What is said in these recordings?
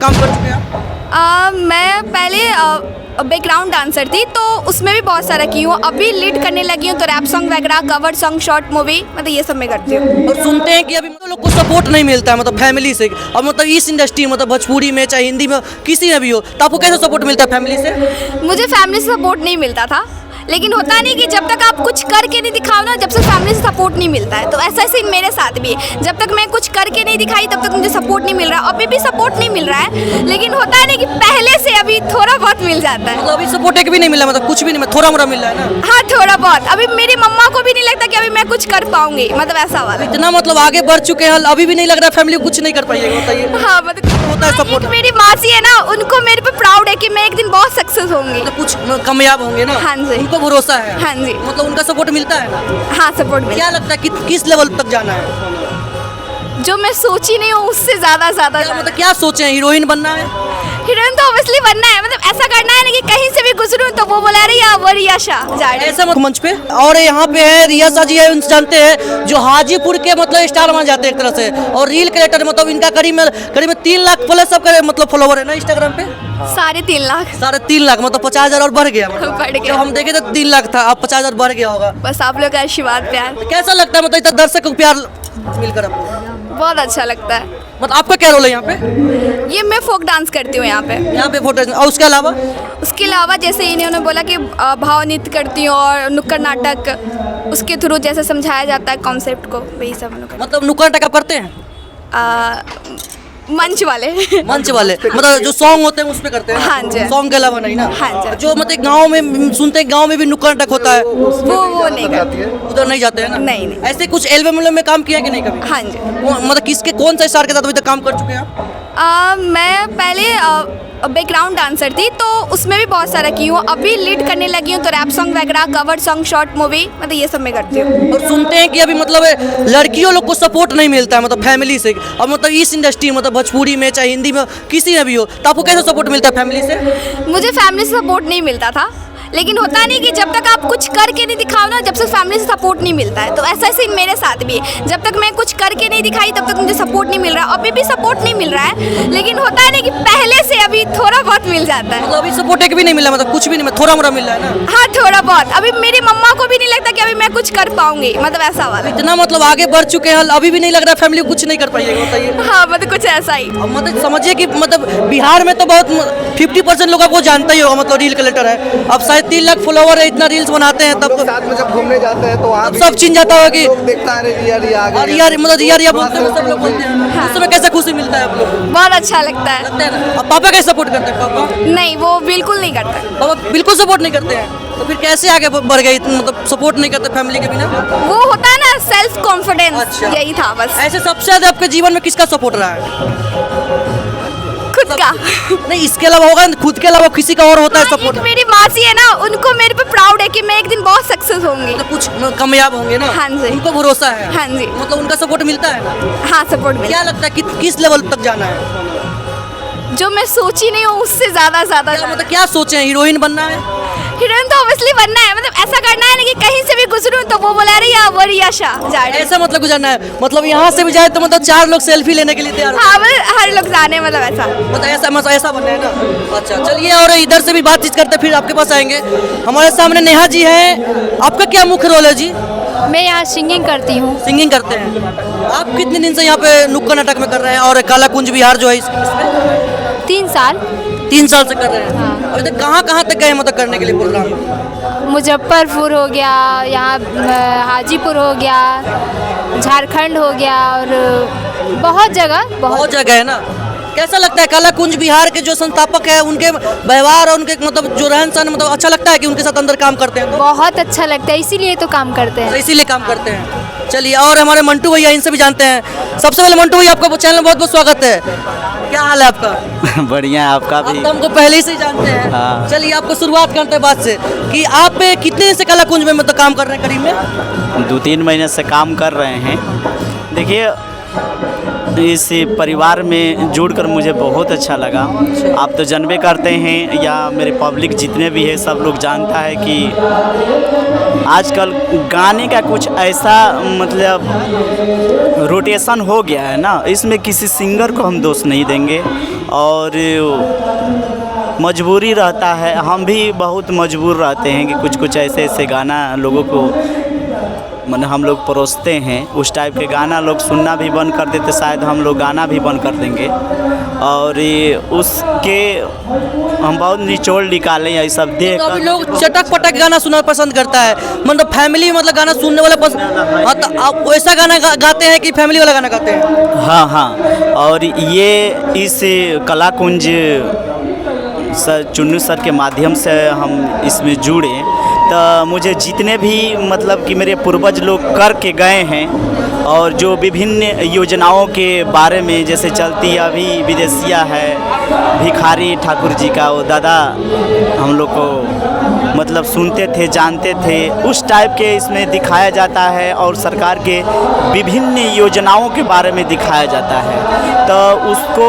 काम कर चुके हैं आप? मैं पहले बैकग्राउंड डांसर थी, तो उसमें भी बहुत सारा की हूँ। अभी लीड करने लगी हूँ, तो रैप सॉन्ग वगैरह, कवर सॉन्ग, शॉर्ट मूवी, मतलब ये सब मैं करती हूँ। और सुनते हैं कि अभी मतलब लोग को सपोर्ट नहीं मिलता है, मतलब फैमिली से। अब मतलब इस इंडस्ट्री मतलब भोजपुरी में चाहे हिंदी में किसी में भी हो, तो आपको कैसे सपोर्ट मिलता है फैमिली से? मुझे फैमिली से सपोर्ट नहीं मिलता था, लेकिन होता नहीं कि जब तक आप कुछ करके नहीं दिखाओ ना, जब से फैमिली से सपोर्ट नहीं मिलता है। तो ऐसा सीन मेरे साथ भी है, जब तक मैं कुछ करके नहीं दिखाई तब तक मुझे सपोर्ट नहीं मिल रहा। अभी भी सपोर्ट नहीं मिल रहा है, लेकिन होता है नहीं कि पहले से अभी थोड़ा बहुत मिल जाता है। मतलब अभी सपोर्ट एक भी नहीं मिला, मतलब कुछ भी नहीं, थोड़ा मोड़ा मिल रहा है ना? हाँ, थोड़ा बहुत। अभी मेरी मम्मा को भी नहीं लगता कि अभी मैं कुछ कर पाऊंगी, मतलब ऐसा वाला। इतना मतलब आगे बढ़ चुके हैं, अभी भी नहीं लग रहा फैमिली कुछ नहीं कर पाएगी, बताइए। हाँ, मतलब होता है सपोर्ट। मेरी मासी है ना, उनको मेरे पे प्राउड है कि मैं एक दिन बहुत सक्सेस होंगी। मतलब कुछ कामयाब होंगे ना? हाँ जी। उनको भरोसा है? हाँ जी। मतलब उनका सपोर्ट मिलता है ना? हाँ, सपोर्ट मिला। क्या लगता है कि किस लेवल तक जाना है? जो मैं सोची नहीं हूँ उससे ज्यादा मतलब क्या सोचे हैं, हीरोइन बनना है? हीरोइन तो ऑब्वियसली बनना है, मतलब ऐसा करना है ना कि कहीं से भी गुजरूं तो वो बोला रिया, वो रिया शाह जा रही है। ऐसा मंच पे। और यहाँ पे है रिया शाह जी है, उनसे जानते हैं, जो हाजीपुर के मतलब स्टार माने जाते हैं एक तरह से, और रील क्रिएटर, मतलब इनका करीब 3 लाख प्लस सबका मतलब फॉलोवर है ना इंस्टाग्राम पे? 3.5 लाख। 3.5 लाख, मतलब 50,000 और बढ़ गया। बढ़ गया। जब हम देखे तो 3 लाख था, अब 50,000 बढ़ गया होगा। बस आप लोग का आशीर्वाद, प्यार। कैसा लगता है मतलब इतना दर्शक को प्यार मिलकर आपको? बहुत अच्छा लगता है। मतलब आपका क्या रोल है यहाँ पे? ये मैं फोक डांस करती हूँ यहाँ पे फोटो, और उसके अलावा? उसके अलावा जैसे इन्होंने बोला कि भाव नृत्य करती हूँ और नुक्कड़ नाटक, उसके थ्रू जैसे समझाया जाता है कॉन्सेप्ट को, वही सब हम लोग मतलब नुक्कड़ नाटक आप करते हैं? मंच वाले। मंच वाले मतलब जो सॉन्ग होते हैं उस पे करते हैं? हाँ जी। सॉन्ग के अलावा नहीं ना? हाँ जी। जो मतलब गांव में सुनते हैं, गांव में भी नुक्कड़ नाटक होता है, वो नहीं करती। उधर नहीं जाते हैं ना? नहीं, नहीं। ऐसे कुछ एल्बम में काम किया कि नहीं कभी? हाँ जी। मतलब किसके कौन सा स्टार के साथ अभी तक काम कर चुके हैं आप? मैं पहले बैकग्राउंड डांसर थी, तो उसमें भी बहुत सारा की हूँ। अभी लीड करने लगी हूँ, तो रैप सॉन्ग वगैरह, कवर सॉन्ग, शॉर्ट मूवी, मतलब ये सब मैं करती हूँ। और सुनते हैं कि अभी मतलब लड़कियों लोग को सपोर्ट नहीं मिलता है, मतलब फैमिली से। और मतलब इस इंडस्ट्री मतलब भोजपुरी में चाहे हिंदी में किसी में भी हो, तो आपको कैसे सपोर्ट मिलता है फैमिली से? मुझे फैमिली से सपोर्ट नहीं मिलता था, लेकिन होता नहीं कि जब तक आप कुछ करके नहीं दिखाओ ना, जब से फैमिली से सपोर्ट नहीं मिलता है। तो ऐसा सीन मेरे साथ भी है, जब तक मैं कुछ करके नहीं दिखाई तब तक मुझे सपोर्ट नहीं मिल रहा। अभी भी सपोर्ट नहीं मिल रहा है, लेकिन होता है ना कि पहले से अभी थोड़ा बहुत मिल जाता है। मतलब अभी सपोर्ट एक भी नहीं मिला, मतलब कुछ भी नहीं, थोड़ा मोड़ा मिल रहा है ना? हाँ, थोड़ा बहुत। अभी मेरी मम्मा को भी नहीं लगता कि अभी मैं कुछ कर पाऊंगी, मतलब ऐसा वाला। इतना मतलब आगे बढ़ चुके हैं, अभी भी नहीं लग रहा फैमिली कुछ नहीं कर पाएगी, बताइए। हाँ, मतलब कुछ ऐसा ही। अब मतलब समझिए कि मतलब बिहार में तो बहुत 50% लोग आपको जानता ही होगा, मतलब रील क्रिएटर है। अब शायद 3 लाख फॉलोवर है, इतना रील्स बनाते हैं, तब तो साथ में जब घूमने जाते हैं तो वहाँ सब चिन जाता होगा कि लोग देखता है रिया रिया आ गई। और यार मतलब रिया बोलते हैं, सब लोग बोलते हैं। उस समय कैसा खुशी मिलता है आप लोग? बहुत अच्छा लगता है। लगता है ना? अब पापा कैसे सपोर्ट करते हैं? पापा नहीं, वो बिल्कुल नहीं करता। पापा बिल्कुल सपोर्ट नहीं करते हैं, तो फिर कैसे आगे बढ़ गए? मतलब सपोर्ट नहीं करते फैमिली के बिना? वो होता है ना सेल्फ कॉन्फिडेंस, अच्छा। यही था बस। ऐसे सबसे ज्यादा आपके जीवन में किसका सपोर्ट रहा है? खुद का। नहीं, इसके अलावा होगा, खुद के अलावा किसी का और होता है सपोर्ट? एक मेरी मासी है ना, उनको मेरे पे प्राउड है कि मैं एक दिन बहुत सक्सेस होंगी। मतलब कुछ कामयाब होंगे ना? हाँ जी। उनको भरोसा है? हाँ जी। मतलब उनका सपोर्ट मिलता है ना? हाँ, सपोर्ट मिला। क्या लगता है कि किस लेवल तक जाना है? जो मैं सोची नहीं हूँ उससे ज्यादा मतलब क्या सोचे हैं, हीरोइन बनना है? हीरोइन तो ऑब्वियसली बनना है, मतलब ऐसा करना है ना कि कहीं से भी गुजरूं तो वो बोला रिया, वो रिया शाह जा रही है। ऐसा मतलब गुजरना है, मतलब यहाँ से भी जाए तो मतलब 4 लोग सेल्फी लेने के लिए तैयार हो। हाँ, मतलब हर लोग जाने, मतलब ऐसा। मतलब ऐसा बनना है ना? अच्छा, चलिए और इधर से भी बातचीत करते फिर आपके पास आएंगे। हमारे सामने नेहा जी हैं, आपका क्या मुख्य रोल है जी? मैं यहाँ सिंगिंग करती हूँ। सिंगिंग करते हैं आप? कितने दिन से यहाँ पे नुक्कड़ नाटक में कर रहे हैं, और काला कुंज बिहार जो है इसमें? 3 साल। 3 साल से कर रहे हैं। अभी तक कहाँ कहाँ तक गए मतलब करने के लिए प्रोग्राम? मुजफ्फरपुर हो गया, यहाँ हाजीपुर हो गया, झारखंड हो गया, और बहुत जगह है ना? कैसा लगता है काला कुंज बिहार के जो संस्थापक है, उनके व्यवहार और उनके मतलब जो रहन सहन, मतलब अच्छा लगता है कि उनके साथ अंदर काम करते हैं? तो बहुत अच्छा लगता है, इसीलिए तो काम करते हैं। इसीलिए काम करते हैं। चलिए, और हमारे मंटू भैया, इनसे भी जानते हैं। सबसे पहले मंटू भैया, आपका चैनल में बहुत बहुत स्वागत है। क्या हाल है आपका? बढ़िया है, आपका आप भी। तो हमको पहले से ही जानते हैं। हाँ। चलिए, आपको शुरुआत करते हैं बात से कि आप कितने दिन से कला कुंज में मतलब काम कर रहे हैं करीब में? 2-3 महीने से काम कर रहे हैं। देखिए, इस परिवार में जुड़कर मुझे बहुत अच्छा लगा। आप तो जानबे करते हैं या मेरे पब्लिक जितने भी है सब लोग जानता है कि आजकल गाने का कुछ ऐसा मतलब रोटेशन हो गया है ना, इसमें किसी सिंगर को हम दोष नहीं देंगे और मजबूरी रहता है, हम भी बहुत मजबूर रहते हैं कि कुछ कुछ ऐसे ऐसे गाना लोगों को मतलब हम लोग परोसते हैं, उस टाइप के गाना लोग सुनना भी बंद कर देते, शायद हम लोग गाना भी बंद कर देंगे और ये उसके हम बहुत निचोड़ निकालें ये सब देख तो अभी लोग चटक पटक गाना सुनना पसंद करता है, मतलब फैमिली मतलब गाना सुनने वाला पसंद। हाँ, तो आप वैसा गाना गाते हैं कि फैमिली वाला गाना गाते हैं? हाँ हाँ, और ये इस कलाकुंज सर चुन्नू सर के माध्यम से हम इसमें जुड़े, तो मुझे जितने भी मतलब कि मेरे पूर्वज लोग करके गए हैं और जो विभिन्न योजनाओं के बारे में जैसे चलती अभी विदेशिया है, भिखारी ठाकुर जी का वो दादा हम लोग को मतलब सुनते थे, जानते थे, उस टाइप के इसमें दिखाया जाता है और सरकार के विभिन्न योजनाओं के बारे में दिखाया जाता है। तो उसको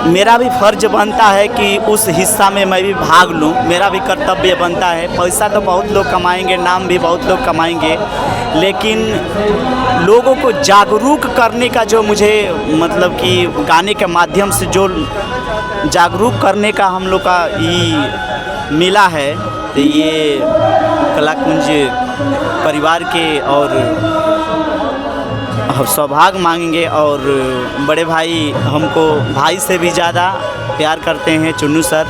मेरा भी फ़र्ज बनता है कि उस हिस्सा में मैं भी भाग लूं, मेरा भी कर्तव्य बनता है। पैसा तो बहुत लोग कमाएंगे, नाम भी बहुत लोग कमाएंगे, लेकिन लोगों को जागरूक करने का जो मुझे मतलब कि गाने के माध्यम से जो जागरूक करने का हम लोग का ये मिला है, तो ये कलाकुंज परिवार के और सौभाग्य मांगेंगे। और बड़े भाई हमको भाई से भी ज़्यादा प्यार करते हैं चुन्नू सर,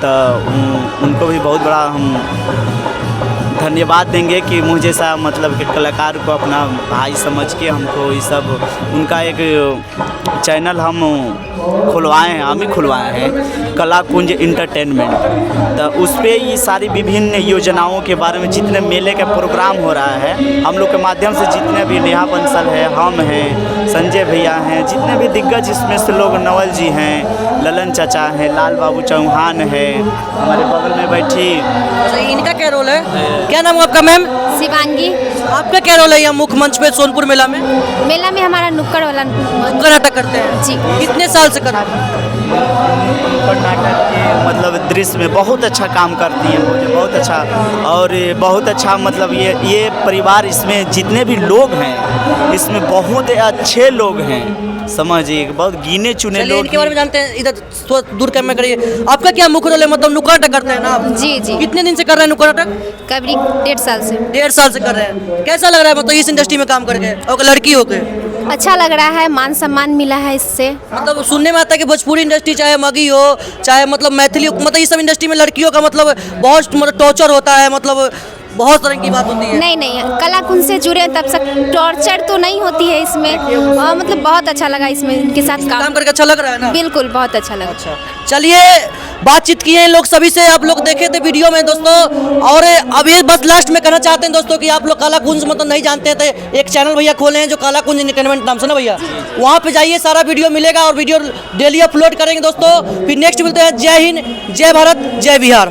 तो उनको भी बहुत बड़ा हम धन्यवाद देंगे कि मुझे जैसा मतलब कि कलाकार को अपना भाई समझ के हमको ये सब उनका एक चैनल हम खुलवाए हैं, हम ही खुलवाए हैं, कलाकुंज इंटरटेनमेंट। तो उस पर ये सारी विभिन्न योजनाओं के बारे में जितने मेले का प्रोग्राम हो रहा है, हम लोग के माध्यम से जितने भी नेहा बंसल है, हम हैं, संजय भैया हैं, जितने भी दिग्गज इसमें से लोग, नवल जी हैं, ललन चाचा हैं, लाल बाबू चौहान है, हमारे बगल में बैठी। इनका क्या रोल है? क्या नाम है आपका मैम? शिवांगी। आपका क्या रोल है यहाँ मुख्य मंच पे सोनपुर मेला में? मेला में हमारा नुक्कड़ वाला नुक्कड़ नाटक करते हैं जी। कितने साल से कर रहे हैं? नुक्कड़ नाटक के मतलब दृश्य में बहुत अच्छा काम करती हैं, मुझे बहुत अच्छा और बहुत अच्छा मतलब ये परिवार इसमें जितने भी लोग हैं इसमें बहुत अच्छे लोग हैं, समझिए बहुत गिने चुने लोग। इनके बारे में जानते हैं, इधर थोड़ा दूर कैमरा करिए। आपका क्या मुख्य रोल है, मतलब नुक्कड़ नाटक करते हैं ना आप? जी जी। कितने दिन से कर रहे हैं नुक्कड़ नाटक? करीब 1.5 साल से। 1.5 साल से कर रहे हैं। कैसा लग रहा है मतलब इस इंडस्ट्री में काम करके और लड़की होके? अच्छा लग रहा है, मान सम्मान मिला है इससे। मतलब सुनने में आता है कि भोजपुरी इंडस्ट्री चाहे मगी हो चाहे मतलब मैथिली, मतलब इस सब इंडस्ट्री में लड़कियों का मतलब बहुत मतलब टॉर्चर होता है, मतलब बहुत तरह की बात होती है। नहीं नहीं, कलाकुंज से जुड़े तब तक टॉर्चर तो नहीं होती है इसमें। मतलब बहुत अच्छा लगा इसमें इनके साथ काम करके अच्छा लग रहा है ना? बिल्कुल बहुत अच्छा लगा। अच्छा चलिए, बातचीत किए हैं लोग सभी से, आप लोग देखे थे वीडियो में दोस्तों। और अब ये बस लास्ट में कहना चाहते हैं दोस्तों कि आप लोग कलाकुंज मतलब नहीं जानते थे, एक चैनल भैया खोले हैं जो कलाकुंज एंटरटेनमेंट नाम से ना भैया, वहाँ पे जाइए, सारा वीडियो मिलेगा और वीडियो डेली अपलोड करेंगे दोस्तों। फिर नेक्स्ट मिलते हैं। जय हिंद, जय भारत, जय बिहार।